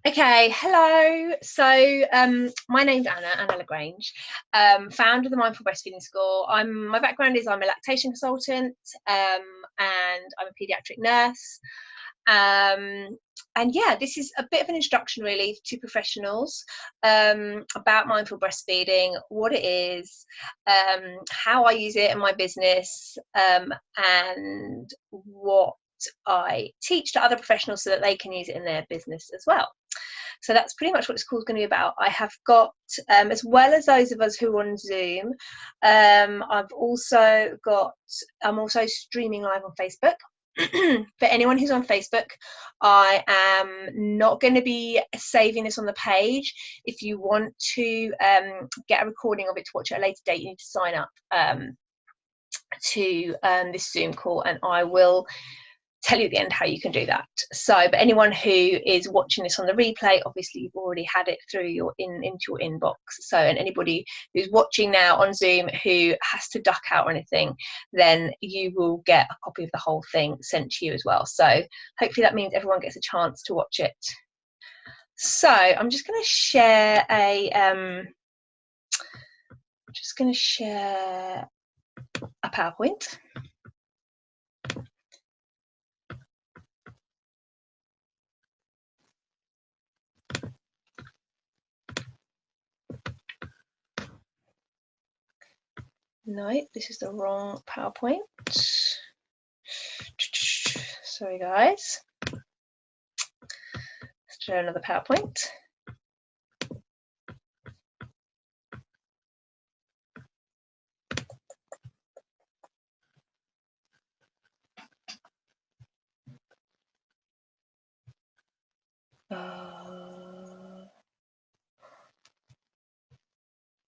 Okay, hello. So my name's Anna Lagrange, founder of the Mindful Breastfeeding School. My background is I'm a lactation consultant, and I'm a paediatric nurse. And yeah, this is a bit of an introduction really to professionals about mindful breastfeeding, what it is, how I use it in my business, and what I teach to other professionals so that they can use it in their business as well. So that's pretty much what this call is going to be about. I have got, as well as those of us who are on Zoom, I'm also streaming live on Facebook. For anyone who's on Facebook, I am not going to be saving this on the page. If you want to get a recording of it to watch at a later date, you need to sign up to this Zoom call, and I will tell you at the end how you can do that. So, but anyone who is watching this on the replay, obviously you've already had it through into your inbox. So, and anybody who's watching now on Zoom who has to duck out or anything, then you will get a copy of the whole thing sent to you as well. So hopefully that means everyone gets a chance to watch it. So I'm just going to share a PowerPoint. No, this is the wrong PowerPoint. Sorry, guys. Let's show another PowerPoint.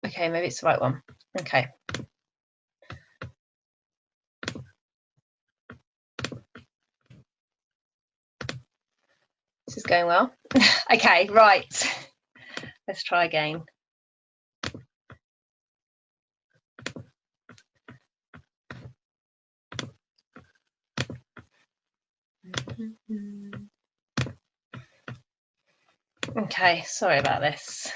Okay, maybe it's the right one. Okay. This is going well. Okay, right. Let's try again. Okay, sorry about this.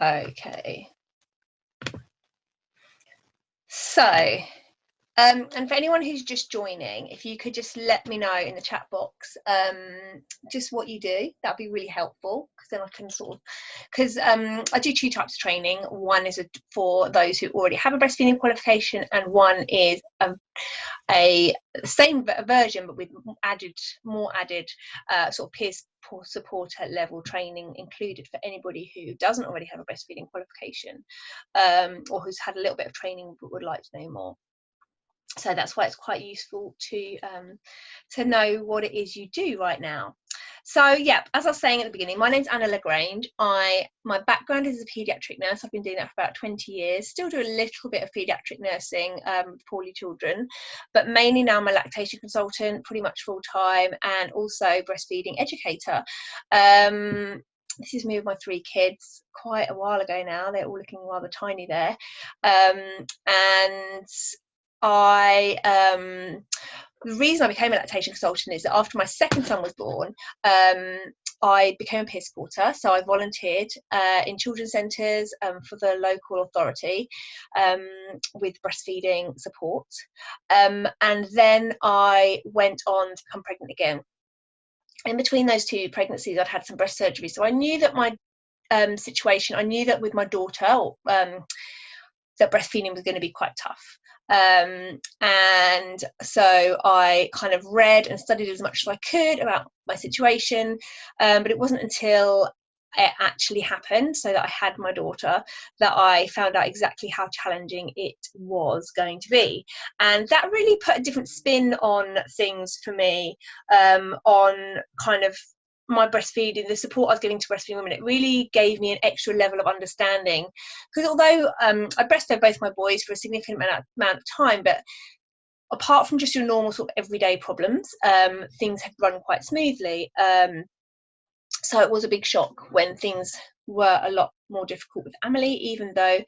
Okay. So, and for anyone who's just joining, if you could just let me know in the chat box just what you do, that'd be really helpful, because then I can because I do two types of training. One is for those who already have a breastfeeding qualification, and one is a same version but with more added sort of peer supporter level training included for anybody who doesn't already have a breastfeeding qualification, or who's had a little bit of training but would like to know more. So that's why it's quite useful to know what it is you do right now. So yeah, as I was saying at the beginning, my name's Anna Lagrange. My background is as a paediatric nurse. I've been doing that for about 20 years. Still do a little bit of paediatric nursing with poorly children, but mainly now I'm a lactation consultant, pretty much full time, and also breastfeeding educator. This is me with my 3 kids quite a while ago now. They're all looking rather tiny there, and the reason I became a lactation consultant is that after my second son was born, I became a peer supporter. So I volunteered in children's centres for the local authority with breastfeeding support. And then I went on to become pregnant again. In between those 2 pregnancies, I'd had some breast surgery. So I knew that my situation, I knew that with my daughter, that breastfeeding was going to be quite tough. And so I kind of read and studied as much as I could about my situation, but it wasn't until it actually happened, so that I had my daughter, that I found out exactly how challenging it was going to be. And that really put a different spin on things for me, on kind of my breastfeeding, the support I was giving to breastfeeding women. It really gave me an extra level of understanding, because although I breastfed both my boys for a significant amount of time, but apart from just your normal sort of everyday problems, things had run quite smoothly. So it was a big shock when things were a lot more difficult with Amelie, even though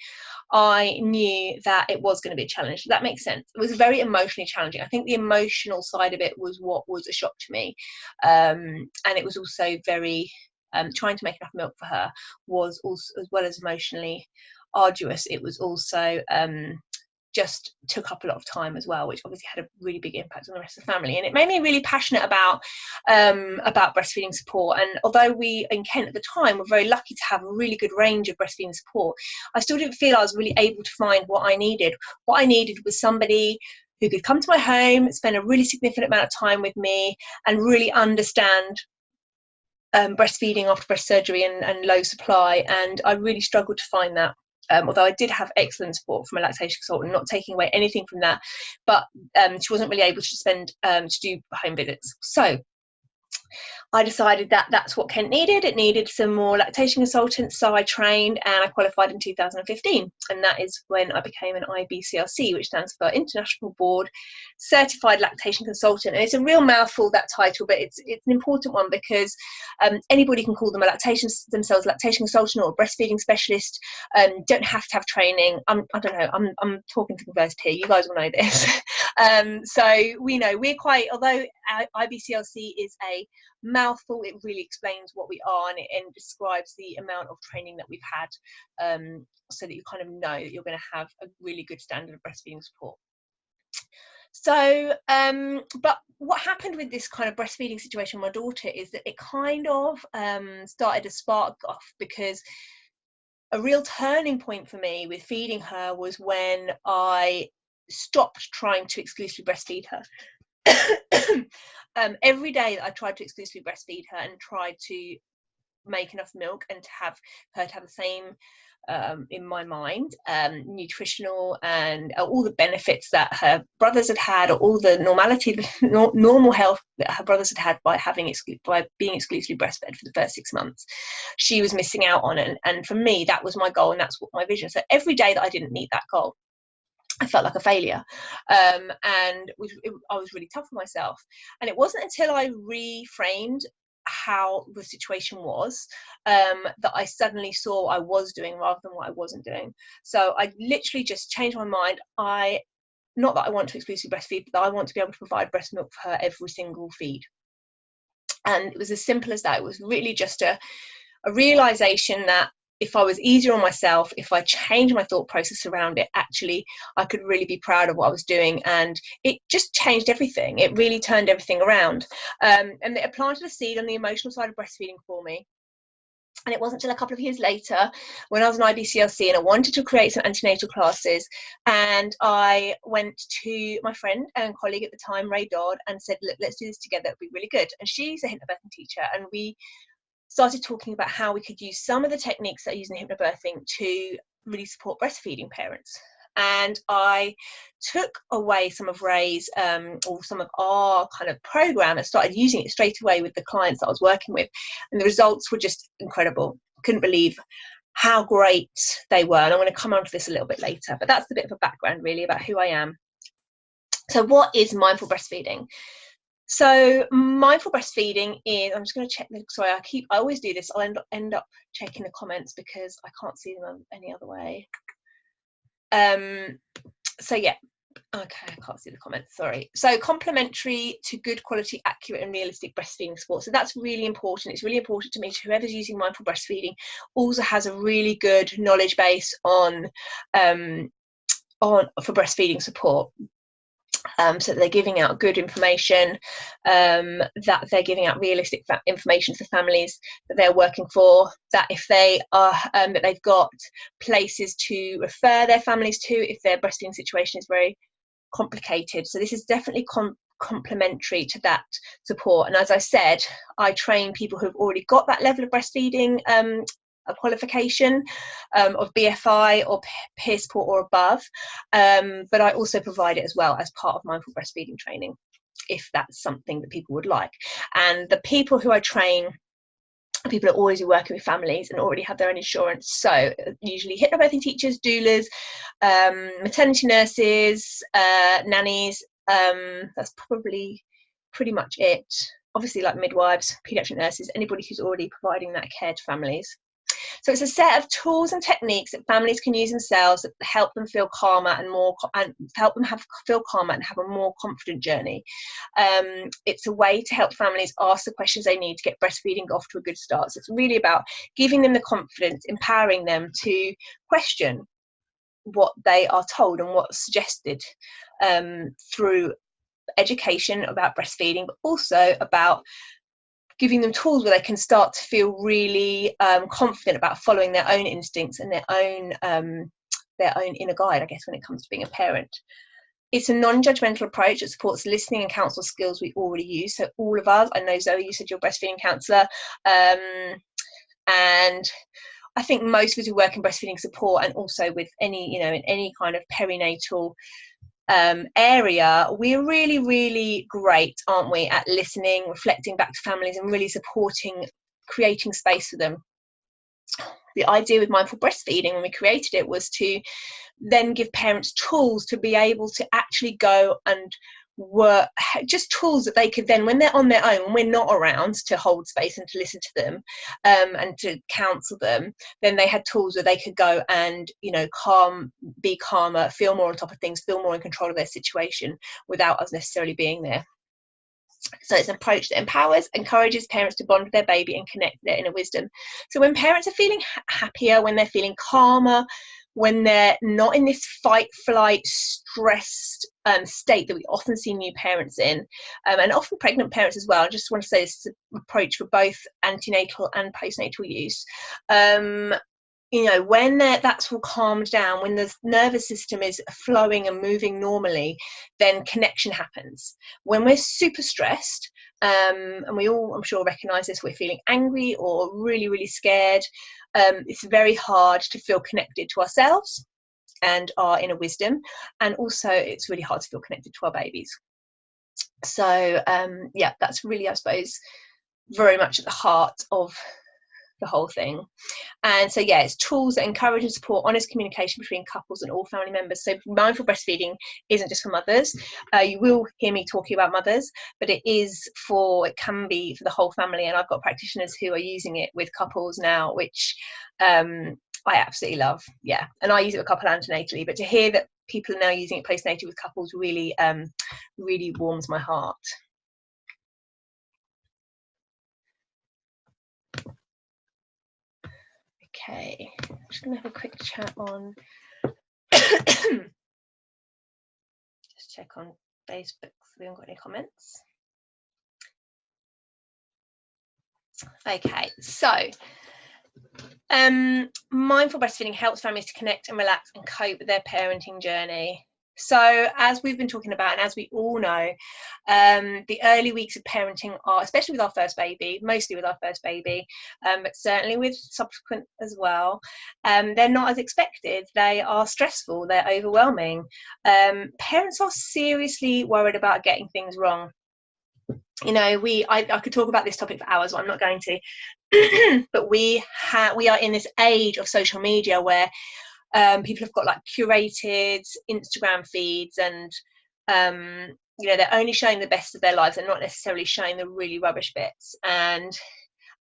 I knew that it was going to be a challenge. That makes sense. It was very emotionally challenging. I think the emotional side of it was what was a shock to me. And it was also very, trying to make enough milk for her was also, as well as emotionally arduous, it was also just took up a lot of time as well, which obviously had a really big impact on the rest of the family. And it made me really passionate about breastfeeding support. And although we in Kent at the time were very lucky to have a really good range of breastfeeding support, I still didn't feel I was really able to find what I needed. What I needed was somebody who could come to my home, spend a really significant amount of time with me, and really understand breastfeeding after breast surgery and low supply. And I really struggled to find that. Although I did have excellent support from a lactation consultant, not taking away anything from that, but she wasn't really able to spend to do home visits. So I decided that that's what Kent needed. It needed some more lactation consultants, so I trained and I qualified in 2015, and that is when I became an IBCLC, which stands for International Board Certified Lactation Consultant. And it's a real mouthful, that title, but it's an important one because anybody can call them themselves lactation consultant or a breastfeeding specialist. Don't have to have training. I don't know. I'm talking to conversed here. You guys will know this. So we know we're quite, although IBCLC is a mouthful, it really explains what we are, and describes the amount of training that we've had, so that you kind of know that you're going to have a really good standard of breastfeeding support. So but what happened with this kind of breastfeeding situation with my daughter is that it kind of started to spark off, because a real turning point for me with feeding her was when I stopped trying to exclusively breastfeed her. Every day that I tried to exclusively breastfeed her and tried to make enough milk and to have her to have the same, in my mind, nutritional and all the benefits that her brothers had had, or all the normal health that her brothers had had by being exclusively breastfed for the first 6 months, she was missing out on it. And for me, that was my goal, and that's what my vision. So every day that I didn't meet that goal, I felt like a failure, and I was really tough on myself. And it wasn't until I reframed how the situation was that I suddenly saw what I was doing rather than what I wasn't doing. So I literally just changed my mind. Not that I want to exclusively breastfeed, but that I want to be able to provide breast milk for her every single feed. And it was as simple as that. It was really just a realization that if I was easier on myself, if I changed my thought process around it, actually, I could really be proud of what I was doing. And it just changed everything. It really turned everything around. And it planted a seed on the emotional side of breastfeeding for me. And it wasn't until a couple of years later, when I was an IBCLC and I wanted to create some antenatal classes, and I went to my friend and colleague at the time, Ray Dodd, and said, look, let's do this together. It'll be really good. And she's a hypnobirthing teacher, and we started talking about how we could use some of the techniques that I use in hypnobirthing to really support breastfeeding parents. And I took away some of Ray's or some of our kind of program and started using it straight away with the clients that I was working with. And the results were just incredible. Couldn't believe how great they were. And I'm going to come on to this a little bit later, but that's a bit of a background really about who I am. So what is mindful breastfeeding? So mindful breastfeeding is, I'm just going to check, sorry, I always do this, I'll end up checking the comments because I can't see them any other way. So yeah, okay, I can't see the comments, sorry. So complementary to good quality, accurate and realistic breastfeeding support. So that's really important. It's really important to me to whoever's using mindful breastfeeding also has a really good knowledge base on for breastfeeding support. So that they're giving out good information, that they're giving out realistic information to families that they're working for, that if they are that they've got places to refer their families to if their breastfeeding situation is very complicated. So this is definitely complementary to that support. And as I said, I train people who've already got that level of breastfeeding a qualification of BFI or peer support or above, but I also provide it as well as part of mindful breastfeeding training if that's something that people would like. And the people who I train, people are always working with families and already have their own insurance, so usually hypnobirthing teachers, doulas, maternity nurses, nannies, that's probably pretty much it. obviously like midwives, paediatric nurses, anybody who's already providing that care to families. So it's a set of tools and techniques that families can use themselves that help them feel calmer and help them feel calmer and have a more confident journey. It's a way to help families ask the questions they need to get breastfeeding off to a good start. So it's really about giving them the confidence, empowering them to question what they are told and what's suggested through education about breastfeeding, but also about giving them tools where they can start to feel really confident about following their own instincts and their own inner guide, I guess, when it comes to being a parent. It's a non-judgmental approach that supports listening and counsel skills we already use. So all of us, I know Zoe, you said you're a breastfeeding counsellor, and I think most of us who work in breastfeeding support and also with any, in any kind of perinatal area, we're really, really great, aren't we, at listening, reflecting back to families and really supporting, creating space for them. The idea with mindful breastfeeding when we created it was to then give parents tools to be able to actually go and work, just tools that they could then, when they're on their own, when we're not around to hold space and to listen to them and to counsel them, then they had tools where they could go and be calmer, feel more on top of things, feel more in control of their situation without us necessarily being there. So it's an approach that empowers, encourages parents to bond with their baby and connect their inner wisdom. So when parents are feeling happier, when they're feeling calmer, when they're not in this fight, flight, stressed state that we often see new parents in, and often pregnant parents as well. I just want to say this is an approach for both antenatal and postnatal use. When that's all calmed down, when the nervous system is flowing and moving normally, then connection happens. When we're super stressed, and we all, I'm sure, recognise this, we're feeling angry or really, really scared, it's very hard to feel connected to ourselves and our inner wisdom, and also it's really hard to feel connected to our babies. So that's really, I suppose, very much at the heart of the whole thing. And so it's tools that encourage and support honest communication between couples and all family members. So mindful breastfeeding isn't just for mothers. You will hear me talking about mothers, but it can be for the whole family. And I've got practitioners who are using it with couples now, which I absolutely love. And I use it with couple antenatally, but to hear that people are now using it postnatal with couples really really warms my heart. Okay, I'm just going to have a quick chat on just check on Facebook if we haven't got any comments. Okay, so mindful breastfeeding helps families to connect and relax and cope with their parenting journey. So as we've been talking about, and as we all know, the early weeks of parenting are, especially with our first baby, mostly with our first baby, but certainly with subsequent as well, they're not as expected. They are stressful, they're overwhelming. Parents are seriously worried about getting things wrong. I could talk about this topic for hours, but I'm not going to. But we are in this age of social media where people have got like curated Instagram feeds, and they're only showing the best of their lives. They're not necessarily showing the really rubbish bits. And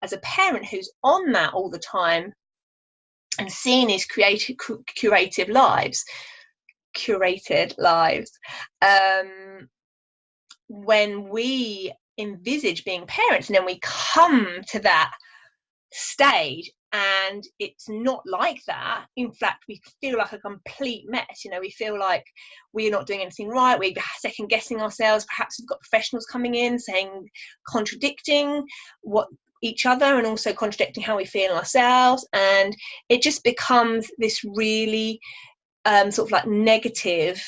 as a parent who's on that all the time and seeing these curated lives, when we envisage being parents and then we come to that stage and it's not like that, in fact we feel like a complete mess. We feel like we're not doing anything right, we're second guessing ourselves. Perhaps we've got professionals coming in contradicting what each other and also contradicting how we feel ourselves, and it just becomes this really sort of like negative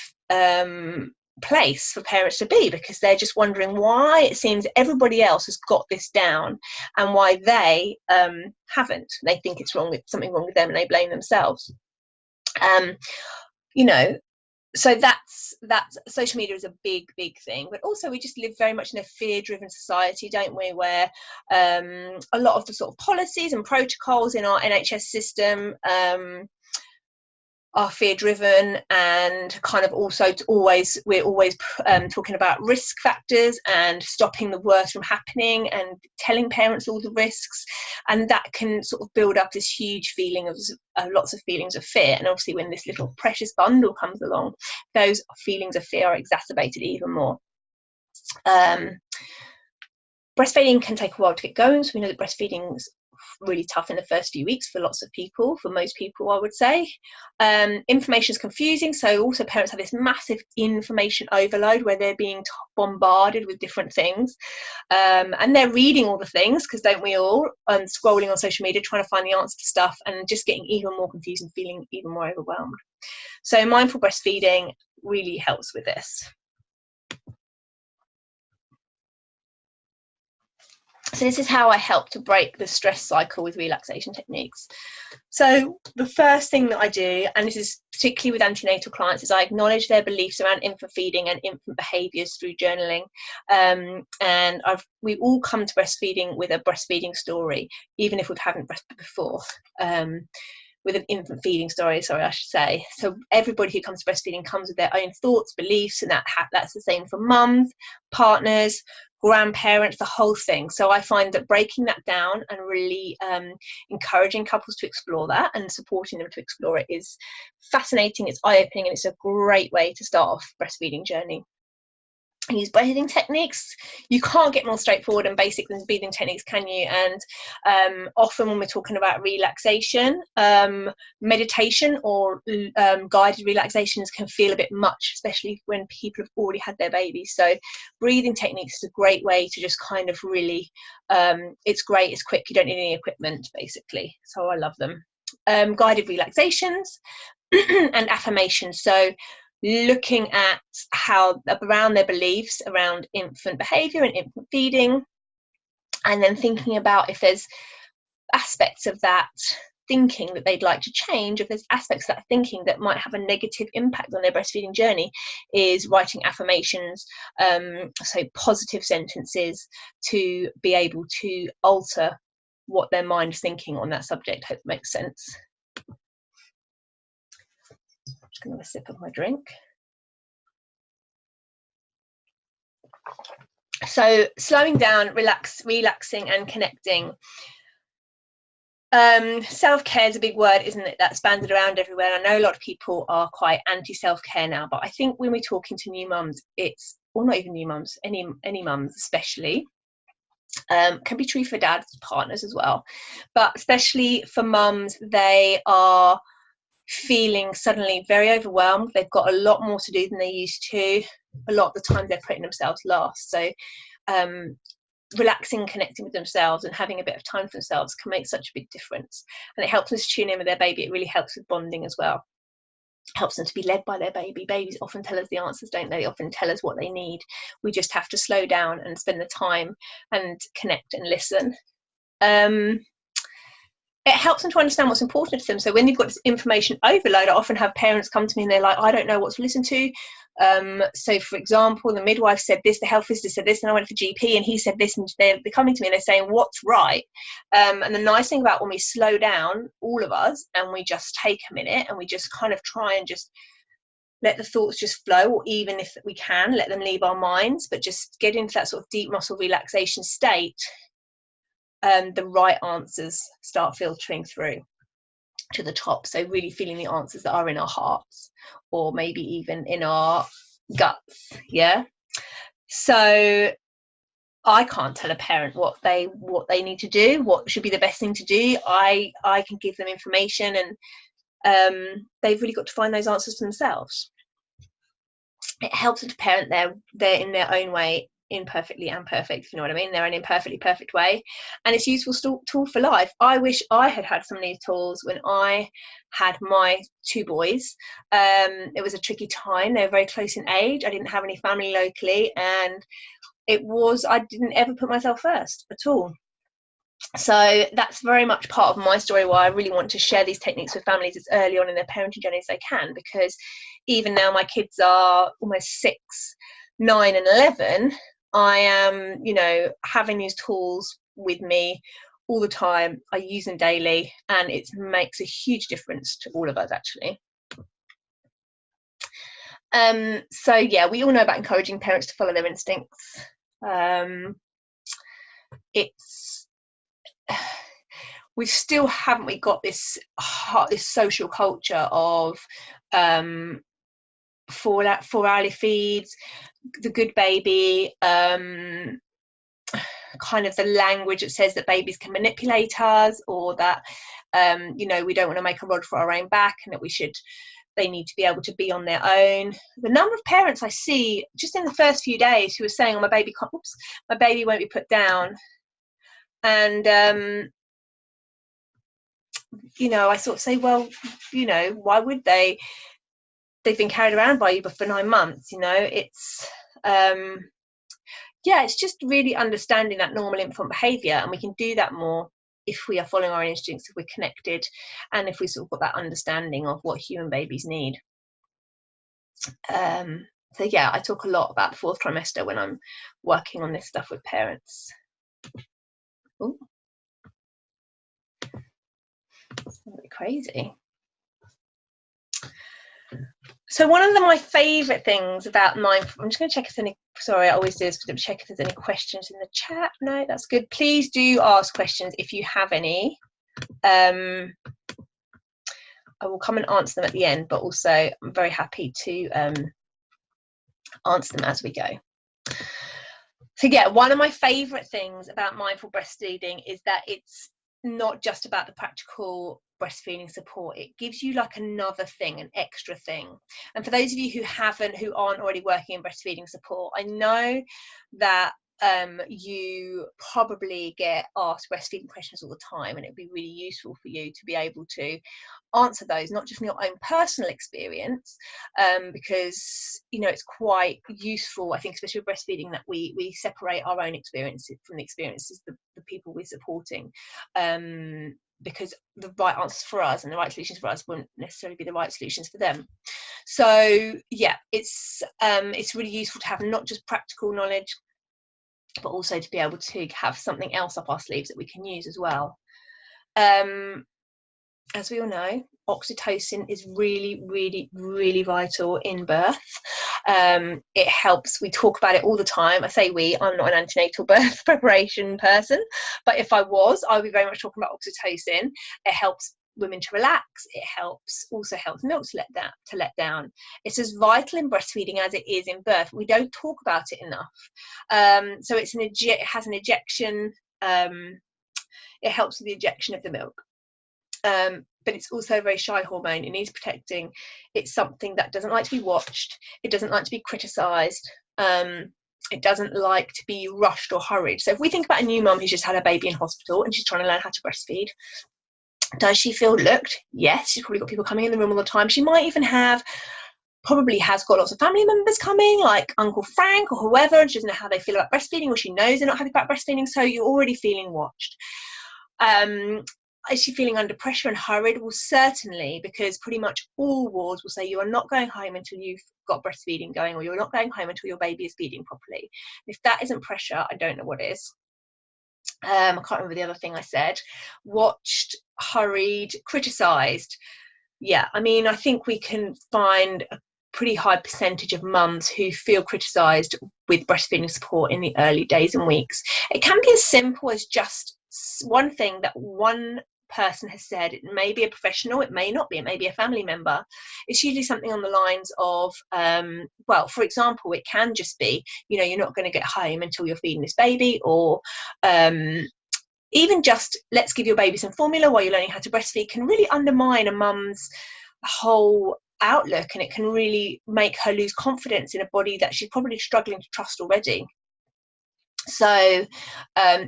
place for parents to be, because they're just wondering why it seems everybody else has got this down and why they haven't. They think it's something wrong with them and they blame themselves. So that's social media is a big thing, but also we just live very much in a fear-driven society, don't we, where a lot of the sort of policies and protocols in our NHS system are fear driven, and kind of also we're always talking about risk factors and stopping the worst from happening and telling parents all the risks, and that can sort of build up this huge feeling of lots of feelings of fear. And obviously when this little precious bundle comes along, those feelings of fear are exacerbated even more. Breastfeeding can take a while to get going, so we know that breastfeeding's really tough in the first few weeks for lots of people, for most people I would say. Information is confusing, so also parents have this massive information overload where they're being bombarded with different things, and they're reading all the things, because don't we all, scrolling on social media trying to find the answer to stuff, and just getting even more confused and feeling even more overwhelmed. So mindful breastfeeding really helps with this. So this is how I help to break the stress cycle with relaxation techniques. So the first thing that I do, and this is particularly with antenatal clients, is I acknowledge their beliefs around infant feeding and infant behaviours through journaling. And we all come to breastfeeding with a breastfeeding story, even if we haven't breastfed before. With an infant feeding story, sorry, I should say. So everybody who comes to breastfeeding comes with their own thoughts, beliefs, and that's the same for mums, partners, grandparents, the whole thing. So I find that breaking that down and really encouraging couples to explore that and supporting them to explore it is fascinating, it's eye-opening, and it's a great way to start off breastfeeding journey. Use breathing techniques. You can't get more straightforward and basic than breathing techniques, can you? And often when we're talking about relaxation, meditation or guided relaxations can feel a bit much, especially when people have already had their babies. So breathing techniques is a great way to just kind of really, it's great, it's quick, you don't need any equipment basically. So I love them. Guided relaxations and affirmations. So looking at how around their beliefs around infant behaviour and infant feeding, and then thinking about if there's aspects of that thinking that they'd like to change, if there's aspects of that thinking that might have a negative impact on their breastfeeding journey, is writing affirmations, so positive sentences, to be able to alter what their mind's thinking on that subject. Hope that makes sense. Just going to have a sip of my drink. So slowing down, relaxing and connecting. Self-care is a big word, isn't it? That's banded around everywhere. I know a lot of people are quite anti-self-care now, but I think when we're talking to new mums, or not even new mums, any mums especially, can be true for dads, partners as well, but especially for mums, they are feeling suddenly very overwhelmed. They've got a lot more to do than they used to. A lot of the time they're putting themselves last. So relaxing, connecting with themselves and having a bit of time for themselves can make such a big difference. And it helps them to tune in with their baby. It really helps with bonding as well. Helps them to be led by their baby. Babies often tell us the answers, don't they? They often tell us what they need. We just have to slow down and spend the time and connect and listen. It helps them to understand what's important to them. So when you've got this information overload, I often have parents come to me and they're like, I don't know what to listen to. So for example, the midwife said this, the health visitor said this, and I went to the GP and he said this, and they're coming to me and they're saying what's right. And the nice thing about when we slow down, all of us, and we just take a minute and we just kind of try and just let the thoughts just flow, or even if we can let them leave our minds, but just get into that sort of deep muscle relaxation state, the right answers start filtering through to the top. So really feeling the answers that are in our hearts, or maybe even in our guts. Yeah. So I can't tell a parent what they need to do, what should be the best thing to do. I can give them information, and they've really got to find those answers for themselves. It helps them to parent they're in their own way, imperfectly and perfect, if you know what I mean. They're an imperfectly perfect way, and it's a useful tool for life. I wish I had some of these tools when I had my two boys. It was a tricky time. They were very close in age. I didn't have any family locally, and I didn't ever put myself first at all. So that's very much part of my story, why I really want to share these techniques with families as early on in their parenting journey as they can, because even now my kids are almost 6, 9 and 11, I am, having these tools with me all the time. I use them daily, and it makes a huge difference to all of us, actually. So yeah, we all know about encouraging parents to follow their instincts. It's we still haven't we got this social culture of 4-hourly feeds, the good baby, kind of the language that says that babies can manipulate us, or that we don't want to make a rod for our own back, and that they need to be able to be on their own. The number of parents I see just in the first few days who are saying, oh, my baby won't be put down. And I sort of say, well, why would they? They've been carried around by you for 9 months. It's it's just really understanding that normal infant behavior, and we can do that more if we are following our instincts, if we're connected, and if we sort of got that understanding of what human babies need. So yeah, I talk a lot about the 4th trimester when I'm working on this stuff with parents. Ooh. Really crazy. So one of my favourite things about mindful, I'm just going to check if there's any, sorry, I always do this, check if there's any questions in the chat. No, that's good. Please do ask questions if you have any. I will come and answer them at the end, but also I'm very happy to answer them as we go. So yeah, one of my favourite things about mindful breastfeeding is that it's not just about the practical breastfeeding support. It gives you like another thing, an extra thing. And for those of you who aren't already working in breastfeeding support, I know that you probably get asked breastfeeding questions all the time, and it'd be really useful for you to be able to answer those, not just from your own personal experience, because it's quite useful, I think, especially with breastfeeding, that we separate our own experiences from the experiences of the people we're supporting, because the right answers for us and the right solutions for us wouldn't necessarily be the right solutions for them. So yeah, it's really useful to have not just practical knowledge, but also to be able to have something else up our sleeves that we can use as well. As we all know, oxytocin is really, really, really vital in birth. It helps. We talk about it all the time. I say I'm not an antenatal birth preparation person, but if I was, I would be very much talking about oxytocin. It helps women to relax. It also helps milk to let down. It's as vital in breastfeeding as it is in birth. We don't talk about it enough. So it has an ejection. It helps with the ejection of the milk. But it's also a very shy hormone. It needs protecting. It's something that doesn't like to be watched. It doesn't like to be criticised. It doesn't like to be rushed or hurried. So if we think about a new mum who's just had a baby in hospital and she's trying to learn how to breastfeed, does she feel looked? Yes. She's probably got people coming in the room all the time. She might even probably has got lots of family members coming, like Uncle Frank or whoever, and she doesn't know how they feel about breastfeeding, or she knows they're not happy about breastfeeding, so you're already feeling watched. Is she feeling under pressure and hurried? Well, certainly, because pretty much all wards will say you are not going home until you've got breastfeeding going, or you're not going home until your baby is feeding properly. If that isn't pressure, I don't know what is. I can't remember the other thing I said. Watched, hurried, criticised. Yeah, I mean, I think we can find a pretty high percentage of mums who feel criticised with breastfeeding support in the early days and weeks. It can be as simple as just one thing that one person has said. It may be a professional, it may not be, it may be a family member. It's usually something on the lines of, well, for example, it can just be, you're not going to get home until you're feeding this baby, or even just let's give your baby some formula while you're learning how to breastfeed, can really undermine a mum's whole outlook, and it can really make her lose confidence in a body that she's probably struggling to trust already. So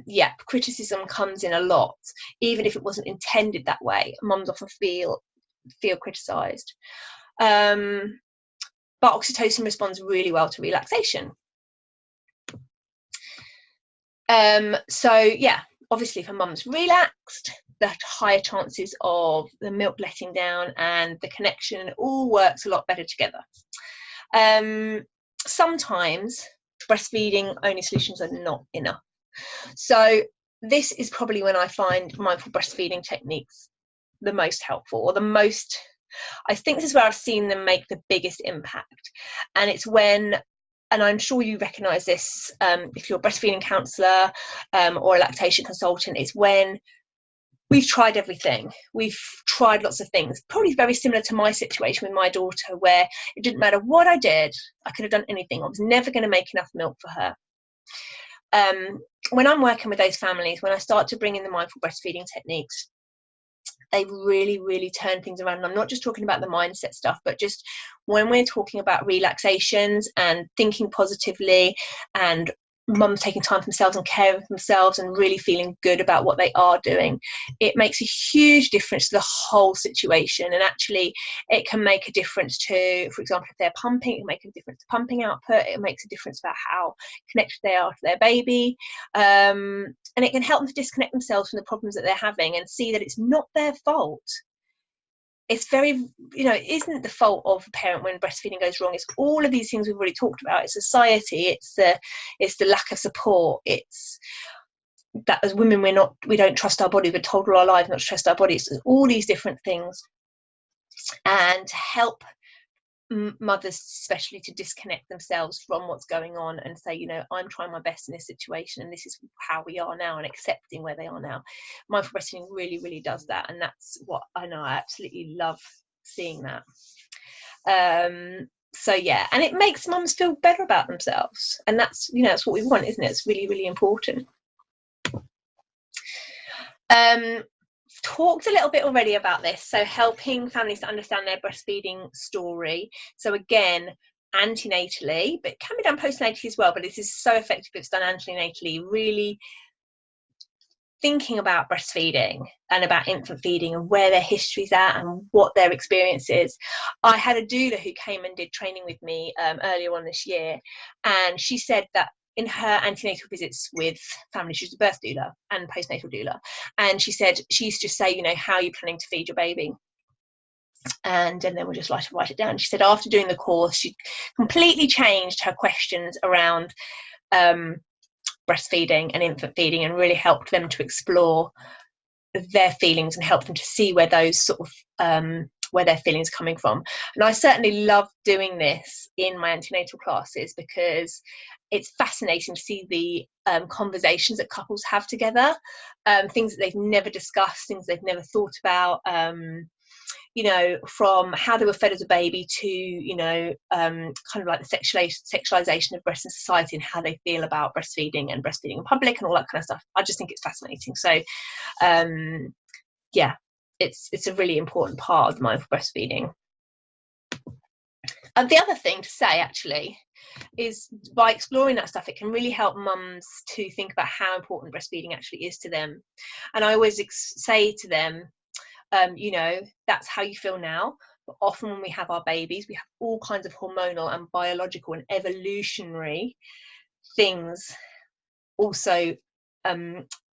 yeah, criticism comes in a lot, even if it wasn't intended that way. Mums often feel criticised, but oxytocin responds really well to relaxation. So yeah, obviously if a mum's relaxed, the higher chances of the milk letting down and the connection all works a lot better together. Sometimes breastfeeding only solutions are not enough. So this is probably when I find mindful breastfeeding techniques the most helpful, or the most I think this is where I've seen them make the biggest impact. And it's when, and I'm sure you recognise this if you're a breastfeeding counsellor or a lactation consultant, it's when we've tried everything. We've tried lots of things, probably very similar to my situation with my daughter, where it didn't matter what I did, I could have done anything. I was never going to make enough milk for her. When I'm working with those families, when I start to bring in the mindful breastfeeding techniques, they really, really turn things around. And I'm not just talking about the mindset stuff, but just when we're talking about relaxations and thinking positively and mums taking time for themselves and caring for themselves and really feeling good about what they are doing, it makes a huge difference to the whole situation. And actually it can make a difference to, for example, if they're pumping, it can make a difference to pumping output. It makes a difference about how connected they are to their baby, and it can help them to disconnect themselves from the problems that they're having and see that it's not their fault. It's very, it isn't the fault of a parent when breastfeeding goes wrong. It's all of these things we've already talked about. It's society. It's the lack of support. It's that as women we don't trust our body. We're told all our lives not to trust our bodies. It's all these different things, and to help mothers especially to disconnect themselves from what's going on and say, I'm trying my best in this situation and this is how we are now, and accepting where they are now. Mindful breastfeeding really, really does that, and that's what I know. I absolutely love seeing that. So yeah, and it makes mums feel better about themselves, and that's that's what we want, isn't it? It's really, really important. Talked a little bit already about this, so helping families to understand their breastfeeding story. So again, antenatally, but it can be done postnatally as well, but this is so effective if it's done antenatally, really thinking about breastfeeding and about infant feeding and where their history's at and what their experience is. I had a doula who came and did training with me earlier on this year, and she said that in her antenatal visits with families, she's a birth doula and postnatal doula, and she said she used to say, how are you planning to feed your baby? And then we'll just write it down. She said after doing the course, she completely changed her questions around breastfeeding and infant feeding, and really helped them to explore their feelings and help them to see where those sort of where their feelings are coming from. And I certainly love doing this in my antenatal classes because it's fascinating to see the conversations that couples have together, things that they've never discussed, things they've never thought about, from how they were fed as a baby to, kind of like the sexualization of breast in society and how they feel about breastfeeding and breastfeeding in public and all that kind of stuff. I just think it's fascinating. So, yeah, it's a really important part of mindful breastfeeding. And the other thing to say, actually, is by exploring that stuff, it can really help mums to think about how important breastfeeding actually is to them. And I always say to them, that's how you feel now, but often when we have our babies, we have all kinds of hormonal and biological and evolutionary things also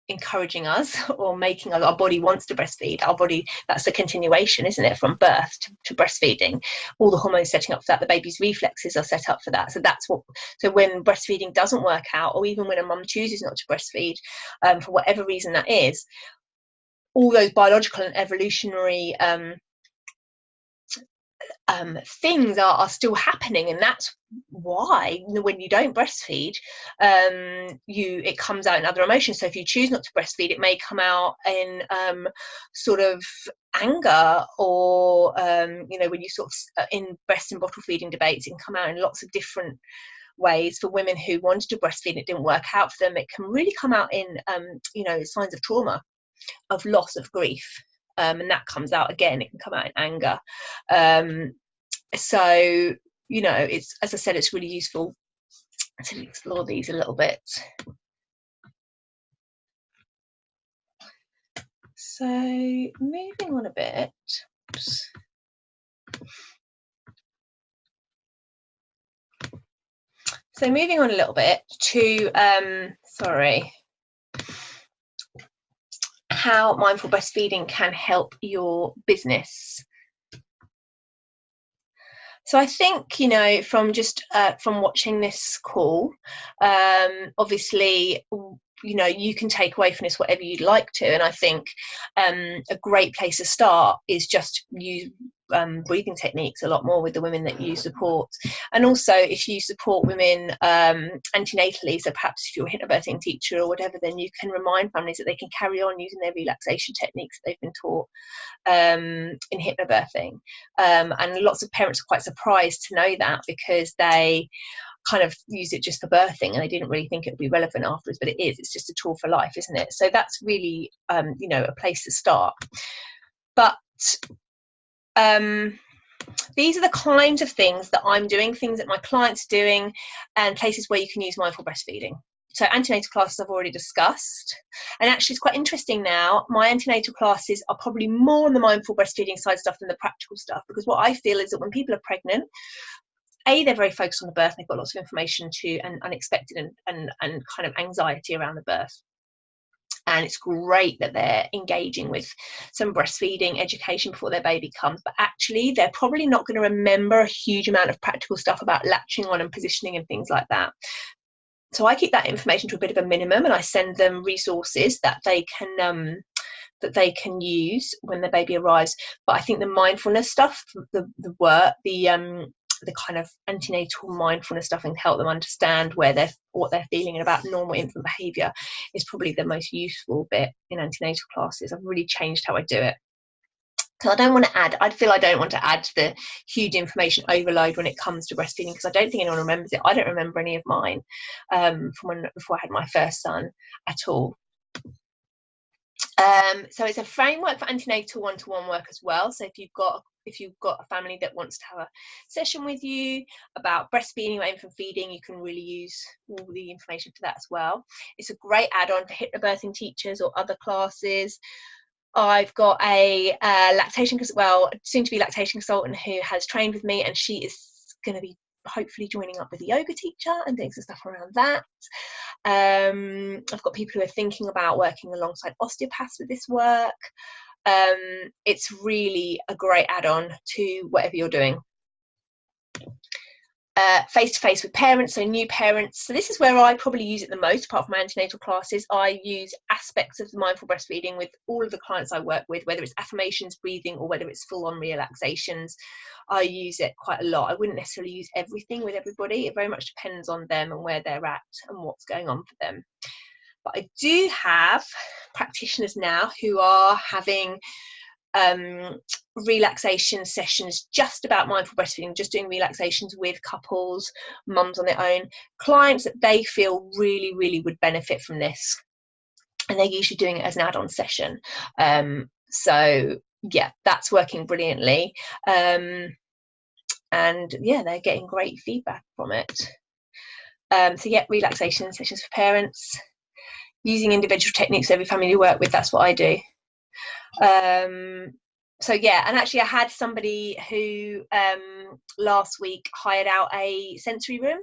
encouraging us or making us, our body wants to breastfeed. Our body, that's a continuation, isn't it, from birth to breastfeeding. All the hormones setting up for that, the baby's reflexes are set up for that. So when breastfeeding doesn't work out, or even when a mum chooses not to breastfeed for whatever reason that is, all those biological and evolutionary things are still happening, and that's why when you don't breastfeed, it comes out in other emotions. So if you choose not to breastfeed, it may come out in sort of anger, or when you sort of in breast and bottle feeding debates, it can come out in lots of different ways. For women who wanted to breastfeed and it didn't work out for them, it can really come out in signs of trauma, of loss, of grief, and that comes out again. It can come out in anger. So it's, as I said, it's really useful to explore these a little bit. So moving on a bit. Oops. So moving on a little bit to how mindful breastfeeding can help your business. So I think, from just from watching this call, obviously, you can take away from this whatever you'd like to. And I think a great place to start is just you breathing techniques a lot more with the women that you support. And also, if you support women antenatally, so perhaps if you're a hypnobirthing teacher or whatever, then you can remind families that they can carry on using their relaxation techniques that they've been taught in hypnobirthing. And lots of parents are quite surprised to know that, because they kind of use it just for birthing and they didn't really think it would be relevant afterwards, but it is. It's just a tool for life, isn't it? So that's really you know, a place to start. But these are the kinds of things that I'm doing, things that my clients are doing, and places where you can use mindful breastfeeding. So antenatal classes I've already discussed, and actually it's quite interesting now, my antenatal classes are probably more on the mindful breastfeeding side stuff than the practical stuff, because what I feel is that when people are pregnant, they're very focused on the birth, they've got lots of information to and unexpected and kind of anxiety around the birth. And it's great that they're engaging with some breastfeeding education before their baby comes, but actually they're probably not going to remember a huge amount of practical stuff about latching on and positioning and things like that. So I keep that information to a bit of a minimum, and I send them resources that they can use when the baby arrives. But I think the mindfulness stuff, the work, the kind of antenatal mindfulness stuff, and help them understand what they're feeling and about normal infant behaviour, is probably the most useful bit in antenatal classes. I've really changed how I do it. So I don't want to add to the huge information overload when it comes to breastfeeding, because I don't think anyone remembers it. I don't remember any of mine from before I had my first son at all. So it's a framework for antenatal one-to-one work as well. So if you've got a family that wants to have a session with you about breastfeeding or infant feeding, you can really use all the information for that as well. It's a great add-on for hypnobirthing teachers or other classes. I've got a soon-to-be lactation consultant who has trained with me, and she is going to be hopefully joining up with a yoga teacher and doing some stuff around that. I've got people who are thinking about working alongside osteopaths with this work. It's really a great add-on to whatever you're doing. Face-to-face with parents, so new parents. So this is where I probably use it the most, apart from my antenatal classes. I use aspects of the mindful breastfeeding with all of the clients I work with, whether it's affirmations, breathing, or whether it's full-on relaxations. I use it quite a lot. I wouldn't necessarily use everything with everybody. It very much depends on them and where they're at and what's going on for them. But I do have practitioners now who are having relaxation sessions just about mindful breastfeeding, just doing relaxations with couples, mums on their own, clients that they feel really would benefit from this, and they're usually doing it as an add-on session. So yeah, that's working brilliantly, and yeah, they're getting great feedback from it. So yeah, relaxation sessions for parents, using individual techniques every family you work with. That's what I do. So yeah, and actually I had somebody who last week hired out a sensory room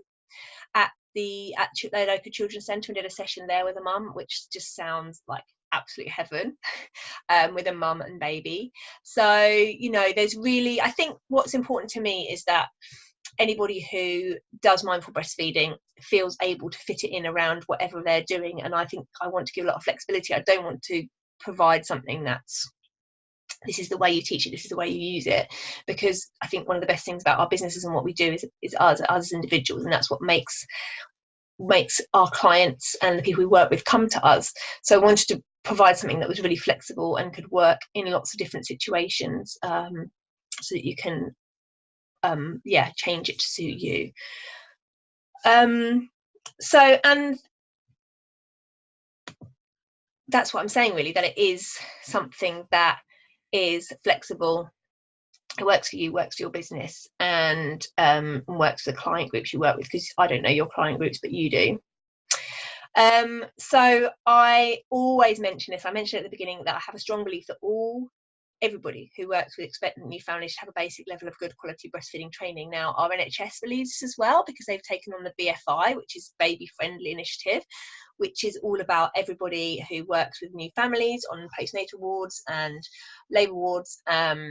at the local children's centre and did a session there with a mum, which just sounds like absolute heaven, with a mum and baby. So, you know, there's really, I think what's important to me is that anybody who does mindful breastfeeding feels able to fit it in around whatever they're doing. And I think I want to give a lot of flexibility. I don't want to provide something that's, this is the way you teach it, this is the way you use it, because I think one of the best things about our businesses and what we do is us as individuals, and that's what makes our clients and the people we work with come to us. So I wanted to provide something that was really flexible and could work in lots of different situations, so that you can change it to suit you. So, and that's what I'm saying, really, that it is something that is flexible. It works for you, works for your business, and works for the client groups you work with, because I don't know your client groups, but you do. So I always mention this. I mentioned at the beginning that I have a strong belief that everybody who works with expectant new families should have a basic level of good quality breastfeeding training. Now, our NHS believes this as well, because they've taken on the BFI, which is Baby Friendly Initiative, which is all about everybody who works with new families on postnatal wards and labour wards are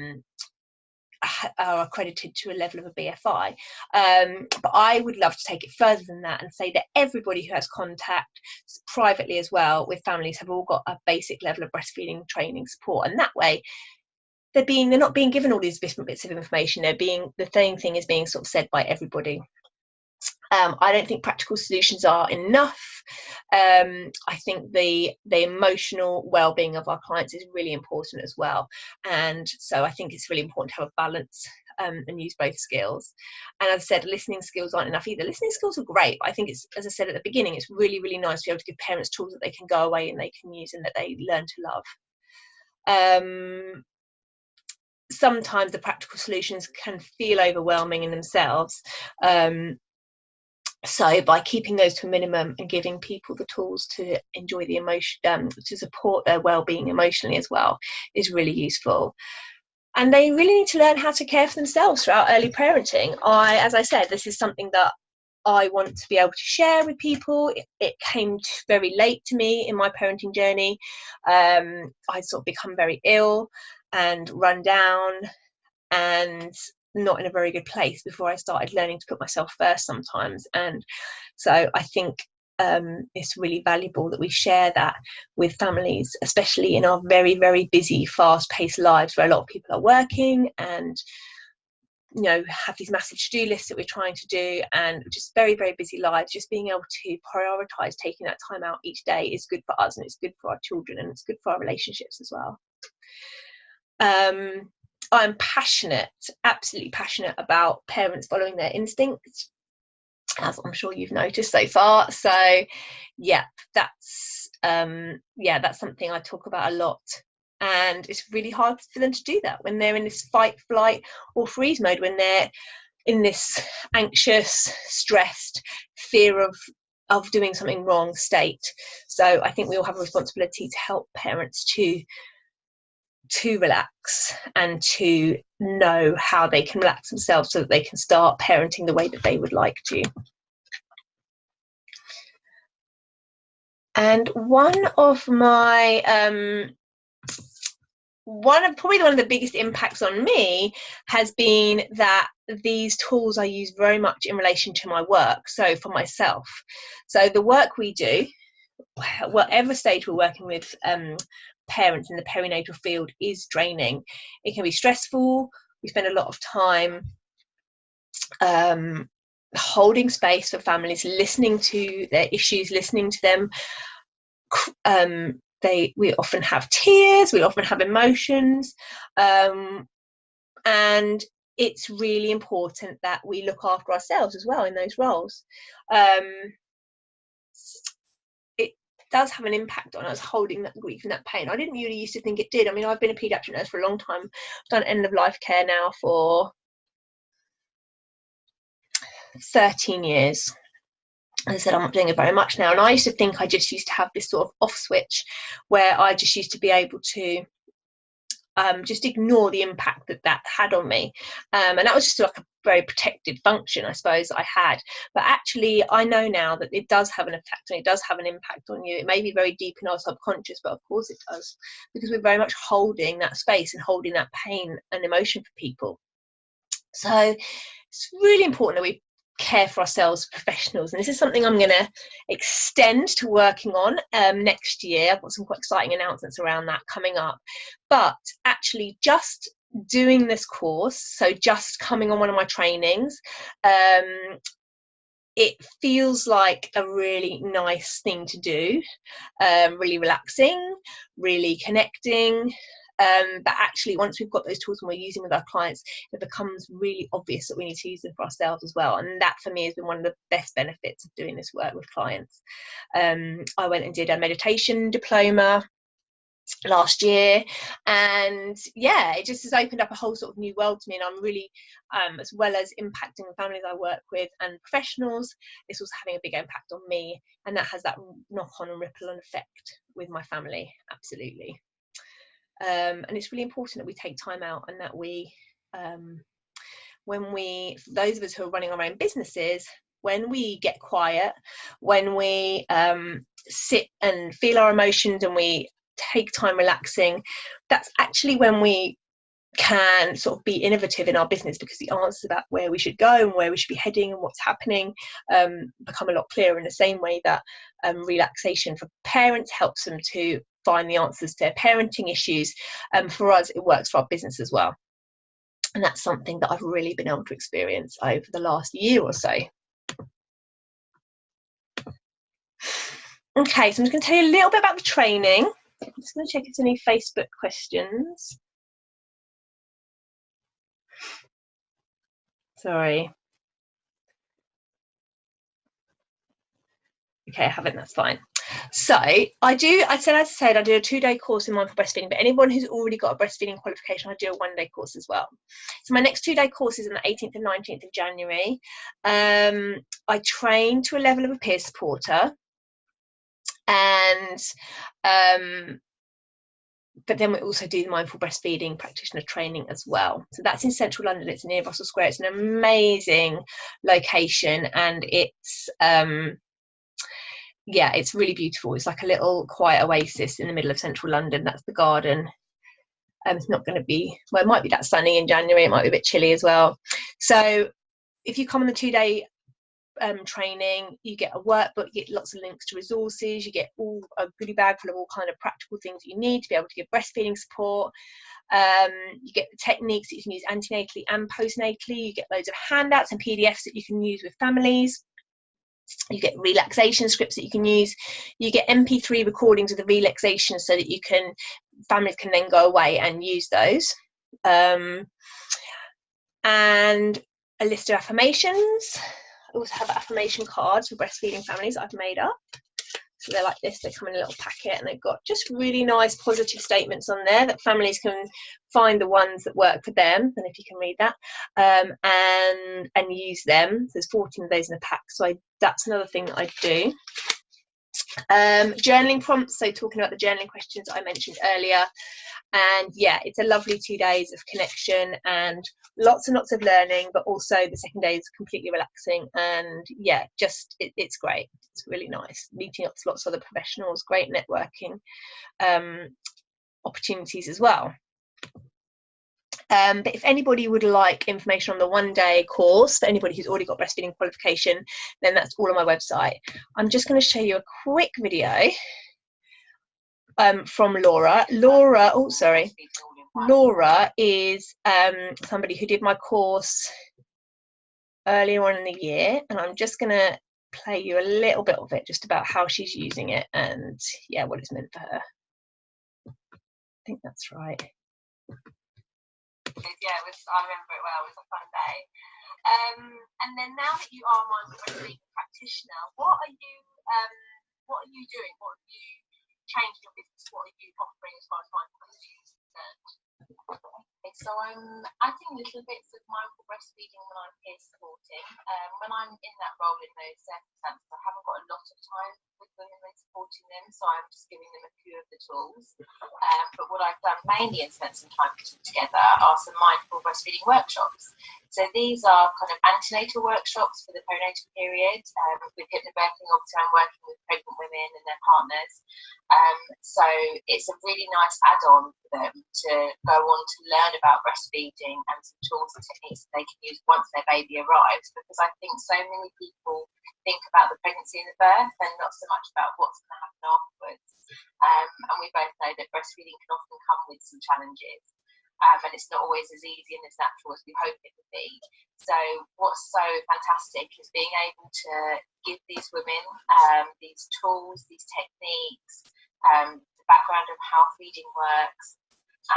accredited to a level of a BFI. But I would love to take it further than that and say that everybody who has contact privately as well with families have all got a basic level of breastfeeding training support. And that way, they're not being given all these different bits of information. The same thing is being sort of said by everybody. I don't think practical solutions are enough. I think the emotional well-being of our clients is really important as well, and so I think it's really important to have a balance and use both skills. And as I said, listening skills aren't enough either. Listening skills are great, but I think it's, as I said at the beginning, it's really, really nice to be able to give parents tools that they can go away and they can use and that they learn to love. Sometimes the practical solutions can feel overwhelming in themselves. So by keeping those to a minimum and giving people the tools to enjoy the emotion, to support their well-being emotionally as well, is really useful. And they really need to learn how to care for themselves throughout early parenting. As I said, this is something that I want to be able to share with people. It came very late to me in my parenting journey. I'd sort of become very ill and run down and not in a very good place before I started learning to put myself first sometimes. And so I think it's really valuable that we share that with families, especially in our very, very busy, fast-paced lives where a lot of people are working and, you know, have these massive to-do lists that we're trying to do, and just very, very busy lives. Just being able to prioritize taking that time out each day is good for us, and it's good for our children, and it's good for our relationships as well. I'm passionate, absolutely passionate about parents following their instincts, as I'm sure you've noticed so far. So yeah, that's something I talk about a lot. And it's really hard for them to do that when they're in this fight, flight or freeze mode, when they're in this anxious, stressed, fear of doing something wrong state. So I think we all have a responsibility to help parents to relax and to know how they can relax themselves so that they can start parenting the way that they would like to. And one of the biggest impacts on me has been that these tools I use very much in relation to my work. So for myself, so the work we do, whatever stage we're working with parents in the perinatal field, is draining. It can be stressful. We spend a lot of time holding space for families, listening to their issues, listening to them. We often have tears, we often have emotions, and it's really important that we look after ourselves as well in those roles. It does have an impact on us, holding that grief and that pain. I didn't really used to think it did. I mean, I've been a paediatric nurse for a long time. I've done end of life care now for 13 years. As I said, I'm not doing it very much now. And I used to think I just used to have this sort of off switch where I just used to be able to just ignore the impact that had on me. And that was just like a very protected function, I suppose, I had. But actually, I know now that it does have an effect, and it does have an impact on you. It may be very deep in our subconscious, but of course it does, because we're very much holding that space and holding that pain and emotion for people. So it's really important that we care for ourselves, professionals, and this is something I'm going to extend to working on next year. I've got some quite exciting announcements around that coming up. But actually, just doing this course, so just coming on one of my trainings, it feels like a really nice thing to do, really relaxing, really connecting. But actually, once we've got those tools and we're using with our clients, it becomes really obvious that we need to use them for ourselves as well. And that, for me, has been one of the best benefits of doing this work with clients. I went and did a meditation diploma last year, and yeah, it just has opened up a whole sort of new world to me. And I'm really, as well as impacting the families I work with and professionals, it's also having a big impact on me, and that has that knock-on and ripple-on effect with my family. Absolutely. And it's really important that we take time out, and that we, those of us who are running our own businesses, when we get quiet, when we sit and feel our emotions and we take time relaxing, that's actually when we can sort of be innovative in our business, because the answers about where we should go and where we should be heading and what's happening become a lot clearer, in the same way that relaxation for parents, helps them to find the answers to their parenting issues. For us, it works for our business as well. And that's something that I've really been able to experience over the last year or so. Okay, so I'm just going to tell you a little bit about the training. I'm just going to check if there's any Facebook questions. Sorry. Okay, I haven't, that's fine. So I do a 2-day course in mindful breastfeeding, but anyone who's already got a breastfeeding qualification, I do a 1-day course as well. So my next 2-day course is on the 18th and 19th of January. I train to a level of a peer supporter, and but then we also do the mindful breastfeeding practitioner training as well. So that's in central London. It's near Russell Square. It's an amazing location, and it's yeah, it's really beautiful. It's like a little quiet oasis in the middle of central London. That's the garden. It's not going to be, well, it might be that sunny in January. It might be a bit chilly as well. So if you come on the 2-day training, you get a workbook, you get lots of links to resources, you get a goodie bag full of all kind of practical things that you need to be able to give breastfeeding support. You get the techniques that you can use antenatally and postnatally. You get loads of handouts and PDFs that you can use with families. You get relaxation scripts that you can use. You get MP3 recordings of the relaxation so that families can then go away and use those. And a list of affirmations. I also have affirmation cards for breastfeeding families that I've made up. So they're like this, they come in a little packet, and they've got just really nice positive statements on there that families can find the ones that work for them, and if you can read that, and use them. There's 14 of those in a pack, so that's another thing that I do. Journaling prompts, so talking about the journaling questions I mentioned earlier. And yeah, it's a lovely 2 days of connection and lots and lots of learning, but also the second day is completely relaxing, and yeah, just it's great. It's really nice meeting up with lots of other professionals, great networking opportunities as well. But if anybody would like information on the 1-day course, for anybody who's already got breastfeeding qualification, then that's all on my website. I'm just going to show you a quick video from Laura. Laura is somebody who did my course earlier on in the year, and I'm just going to play you a little bit of it, just about how she's using it and yeah, what it's meant for her. I think that's right. Yeah, I remember it well. It was a fun day. And then now that you are a mindful breastfeeding practitioner, what are you doing? What have you changed your business? What are you offering as far as mindful breastfeeding is concerned? Okay, so I'm adding little bits of mindful breastfeeding when I'm peer supporting. When I'm in that role in those circumstances, I haven't got a lot of time with women when supporting them, so I'm just giving them a few of the tools. But what I've done mainly and spent some time putting together are some mindful breastfeeding workshops. So these are kind of antenatal workshops for the perinatal period. With hypnobirthing, obviously I'm working with pregnant women and their partners. So it's a really nice add-on for them to go on to learn about breastfeeding and some tools and techniques that they can use once their baby arrives, because I think so many people think about the pregnancy and the birth and not so much about what's going to happen afterwards. And we both know that breastfeeding can often come with some challenges. And it's not always as easy and as natural as we hope it would be. So what's so fantastic is being able to give these women these tools, these techniques, the background of how feeding works,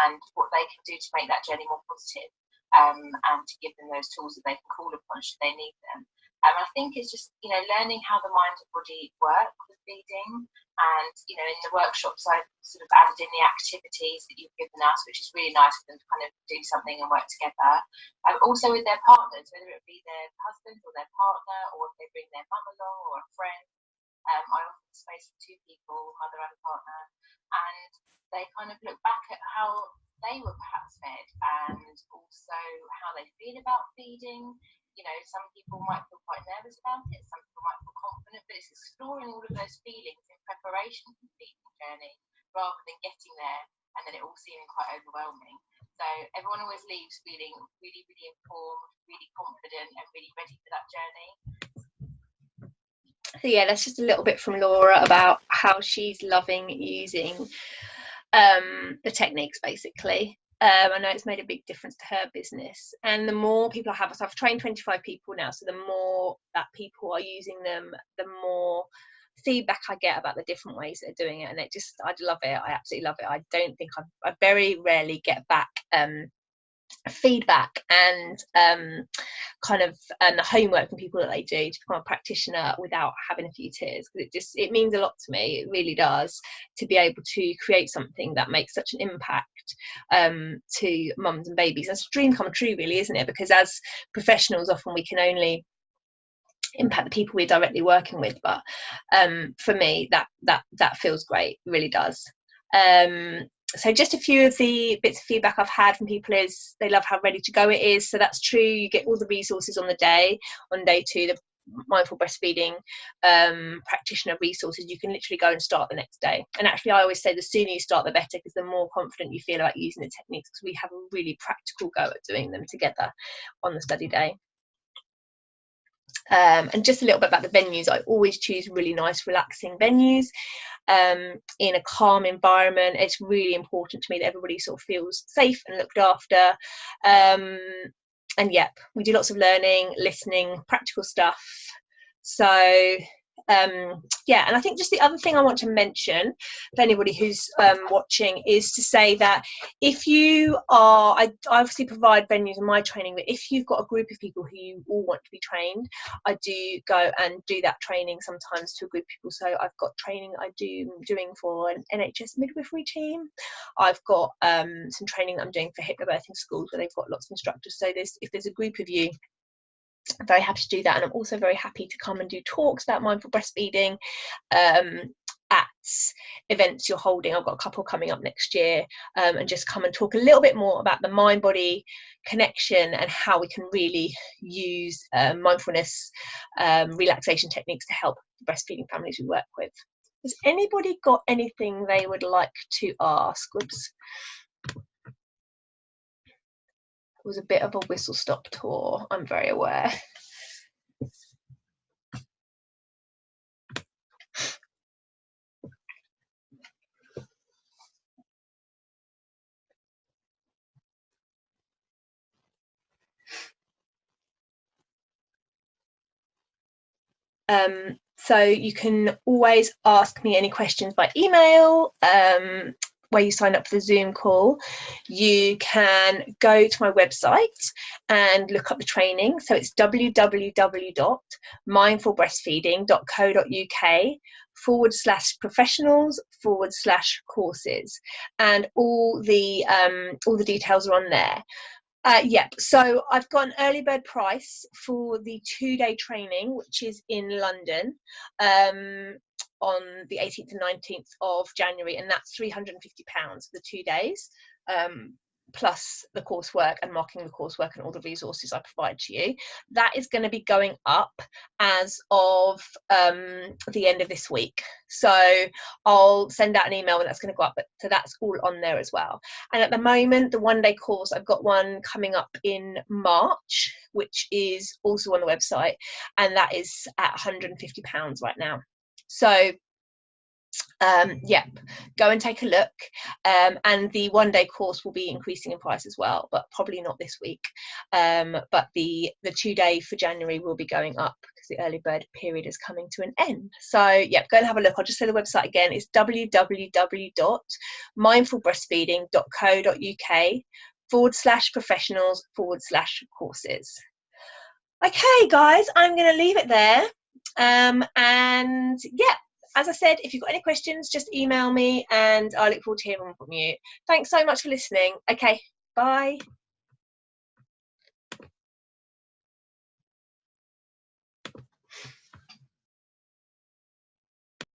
and what they can do to make that journey more positive, and to give them those tools that they can call upon should they need them. I think it's just, learning how the mind and body work with feeding. And, in the workshops, I've sort of added in the activities that you've given us, which is really nice for them to kind of do something and work together. Also with their partners, whether it be their husband or their partner, or if they bring their mum along or a friend. I offer the space for 2 people, mother and partner, and they kind of look back at how they were perhaps fed and also how they feel about feeding. Some people might feel quite nervous about it, some people might feel confident, but it's exploring all of those feelings in preparation for the feeding journey rather than getting there and then it all seeming quite overwhelming. So everyone always leaves feeling really, really informed, really confident and really ready for that journey. So yeah, that's just a little bit from Laura about how she's loving using the techniques, basically. I know it's made a big difference to her business, and the more people I have, so I've trained 25 people now, so the more that people are using them, the more feedback I get about the different ways they're doing it, and I love it. I absolutely love it. I don't think I very rarely get back feedback and kind of the homework from people that they do to become a practitioner without having a few tears, because it means a lot to me. It really does, to be able to create something that makes such an impact to mums and babies. That's a dream come true, really, isn't it? Because as professionals, often we can only impact the people we're directly working with, but for me that feels great. It really does. So just a few of the bits of feedback I've had from people is they love how ready to go it is. So that's true. You get all the resources on the day. On day 2, the mindful breastfeeding practitioner resources, you can literally go and start the next day. And actually I always say the sooner you start the better, because the more confident you feel about using the techniques, because we have a really practical go at doing them together on the study day. And just a little bit about the venues. I always choose really nice, relaxing venues in a calm environment. It's really important to me that everybody sort of feels safe and looked after. And yep, we do lots of learning, listening, practical stuff. So yeah, and I think just the other thing I want to mention for anybody who's watching is to say that if you are, I obviously provide venues in my training, but if you've got a group of people who you all want to be trained, I do go and do that training sometimes to a group of people. So I've got training doing for an NHS midwifery team. I've got some training that I'm doing for hypnobirthing schools where they've got lots of instructors. So if there's a group of you, I'm very happy to do that. And I'm also very happy to come and do talks about mindful breastfeeding at events you're holding. I've got a couple coming up next year, and just come and talk a little bit more about the mind-body connection and how we can really use mindfulness relaxation techniques to help the breastfeeding families we work with. Has anybody got anything they would like to ask? Whoops. It was a bit of a whistle stop tour, I'm very aware. So you can always ask me any questions by email, where you sign up for the Zoom call. You can go to my website and look up the training. So it's www.mindfulbreastfeeding.co.uk/professionals/courses, and all the details are on there. Yep, so I've got an early bird price for the 2-day training, which is in London on the 18th and 19th of January, and that's £350 for the 2 days, plus the coursework and marking the coursework and all the resources I provide to you. That is going to be going up as of the end of this week. So I'll send out an email when that's going to go up, but so that's all on there as well. And at the moment, the 1-day course, I've got one coming up in March, which is also on the website, and that is at £150 right now. So yep, go and take a look, and the 1-day course will be increasing in price as well, but probably not this week, but the 2-day for January will be going up because the early bird period is coming to an end. So yep, go and have a look. I'll just say the website again. It's www.mindfulbreastfeeding.co.uk/professionals/courses. Okay guys, I'm going to leave it there, and yeah, as I said, if you've got any questions, just email me, and I look forward to hearing from you. Thanks so much for listening. Okay, bye.